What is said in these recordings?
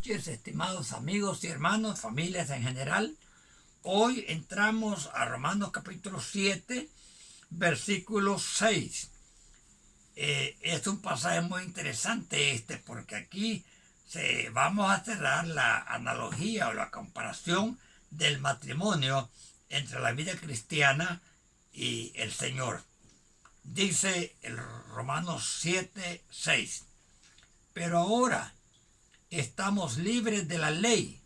noches, estimados amigos y hermanos, familias en general. Hoy entramos a Romanos capítulo 7, versículo 6. Es un pasaje muy interesante porque aquí vamos a cerrar la analogía o la comparación del matrimonio entre la vida cristiana y el Señor. Dice el Romanos 7, 6. Pero ahora estamos libres de la ley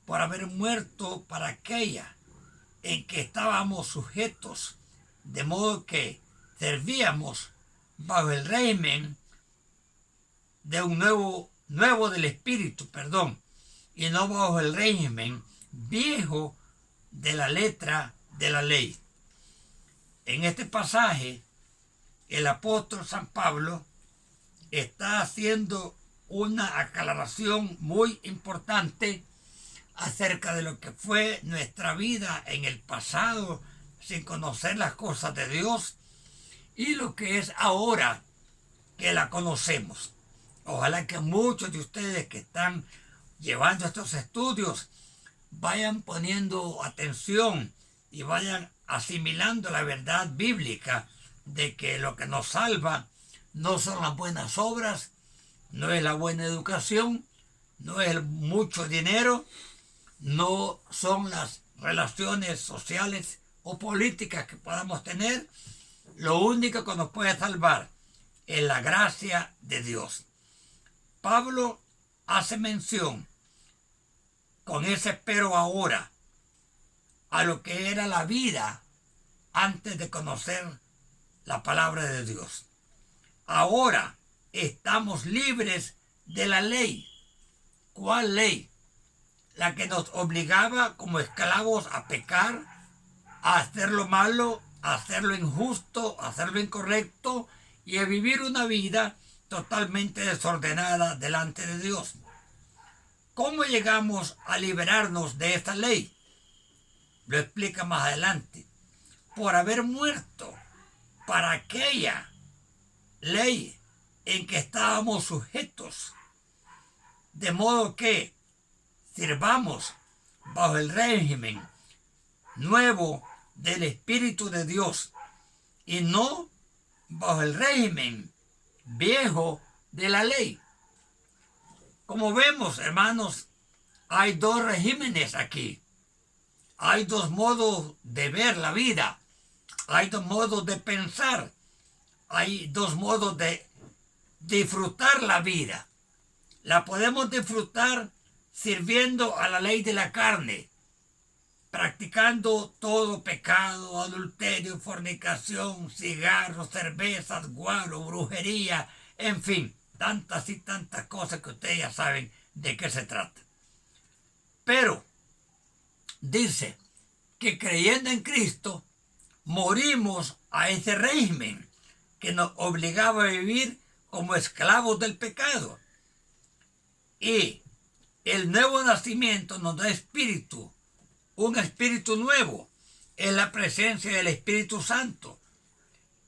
por haber muerto para aquella en que estábamos sujetos, de modo que servíamos bajo el régimen de un nuevo del espíritu, y no bajo el régimen viejo de la letra de la ley. En este pasaje, el apóstol San Pablo está haciendo una aclaración muy importante acerca de lo que fue nuestra vida en el pasado sin conocer las cosas de Dios y lo que es ahora que la conocemos. Ojalá que muchos de ustedes que están llevando estos estudios vayan poniendo atención y vayan asimilando la verdad bíblica de que lo que nos salva no son las buenas obras, no es la buena educación, no es mucho dinero, no son las relaciones sociales o políticas que podamos tener. Lo único que nos puede salvar es la gracia de Dios. Pablo hace mención con ese pero ahora a lo que era la vida antes de conocer la palabra de Dios. Ahora estamos libres de la ley. ¿Cuál ley? La que nos obligaba como esclavos a pecar, a hacer lo malo, a hacer lo injusto, a hacer lo incorrecto y a vivir una vida totalmente desordenada delante de Dios. ¿Cómo llegamos a liberarnos de esta ley? Lo explica más adelante. Por haber muerto para aquella ley en que estábamos sujetos, de modo que sirvamos bajo el régimen nuevo del Espíritu de Dios y no bajo el régimen viejo de la ley. Como vemos, hermanos, hay dos regímenes aquí. Hay dos modos de ver la vida. Hay dos modos de pensar. Hay dos modos de disfrutar la vida. La podemos disfrutar sirviendo a la ley de la carne, practicando todo pecado, adulterio, fornicación, cigarros, cervezas, guaro, brujería, en fin, tantas y tantas cosas que ustedes ya saben de qué se trata. Pero dice que creyendo en Cristo morimos a ese régimen que nos obligaba a vivir como esclavos del pecado. Y el nuevo nacimiento nos da espíritu, un espíritu nuevo, es la presencia del Espíritu Santo.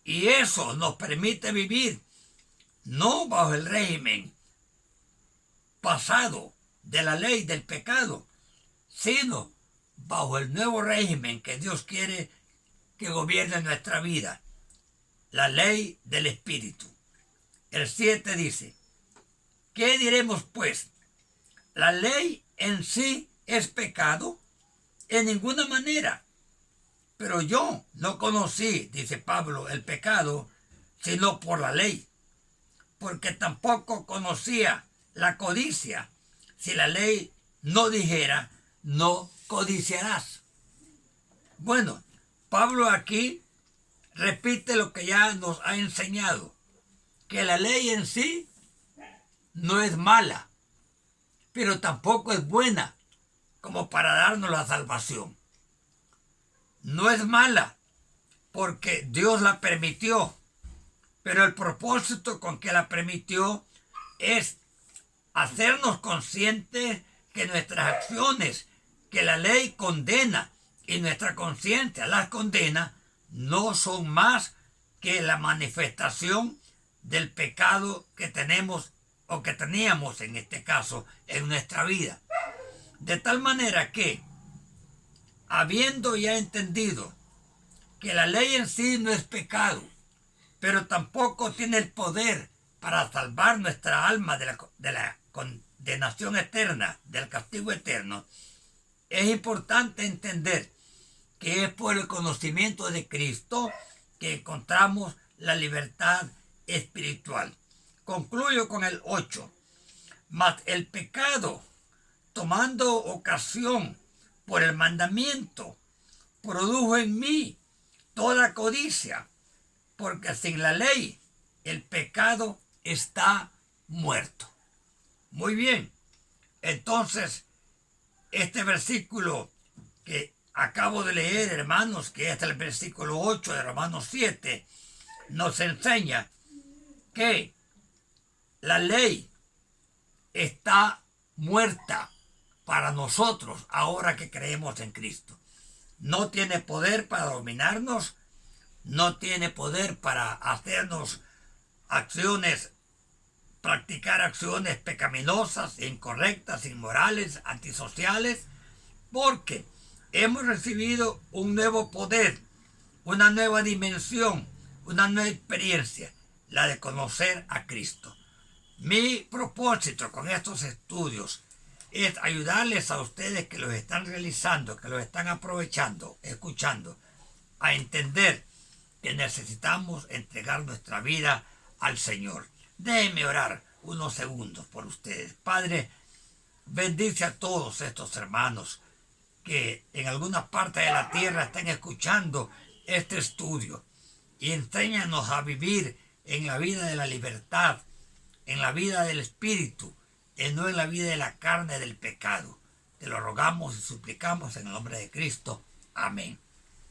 Y eso nos permite vivir no bajo el régimen pasado de la ley del pecado, sino bajo el nuevo régimen que Dios quiere que gobierne nuestra vida, la ley del Espíritu. El 7 dice, ¿qué diremos pues? ¿La ley en sí es pecado? En ninguna manera. Pero yo no conocí, dice Pablo, el pecado, sino por la ley, porque tampoco conocía la codicia, si la ley no dijera, no codiciarás. Bueno, Pablo aquí repite lo que ya nos ha enseñado, que la ley en sí no es mala, pero tampoco es buena como para darnos la salvación. No es mala porque Dios la permitió, pero el propósito con que la permitió es hacernos conscientes que nuestras acciones, que la ley condena y nuestra conciencia las condena, no son más que la manifestación del pecado que tenemos o que teníamos en este caso en nuestra vida. De tal manera que, habiendo ya entendido que la ley en sí no es pecado, pero tampoco tiene el poder para salvar nuestra alma de la condenación eterna, del castigo eterno, es importante entender que es por el conocimiento de Cristo que encontramos la libertad espiritual. Concluyo con el 8. Mas el pecado, tomando ocasión por el mandamiento, produjo en mí toda codicia, porque sin la ley el pecado está muerto. Muy bien, entonces este versículo que acabo de leer, hermanos, que es el versículo 8 de Romanos 7, nos enseña que la ley está muerta para nosotros ahora que creemos en Cristo. No tiene poder para dominarnos, no tiene poder para hacernos practicar acciones pecaminosas, incorrectas, inmorales, antisociales, porque hemos recibido un nuevo poder, una nueva dimensión, una nueva experiencia, la de conocer a Cristo. Mi propósito con estos estudios es ayudarles a ustedes que los están realizando, que los están aprovechando, escuchando, a entender que necesitamos entregar nuestra vida al Señor. Déjenme orar unos segundos por ustedes. Padre, bendice a todos estos hermanos que en alguna parte de la tierra están escuchando este estudio y enséñanos a vivir en la vida de la libertad, en la vida del Espíritu, y no en la vida de la carne del pecado. Te lo rogamos y suplicamos en el nombre de Cristo. Amén.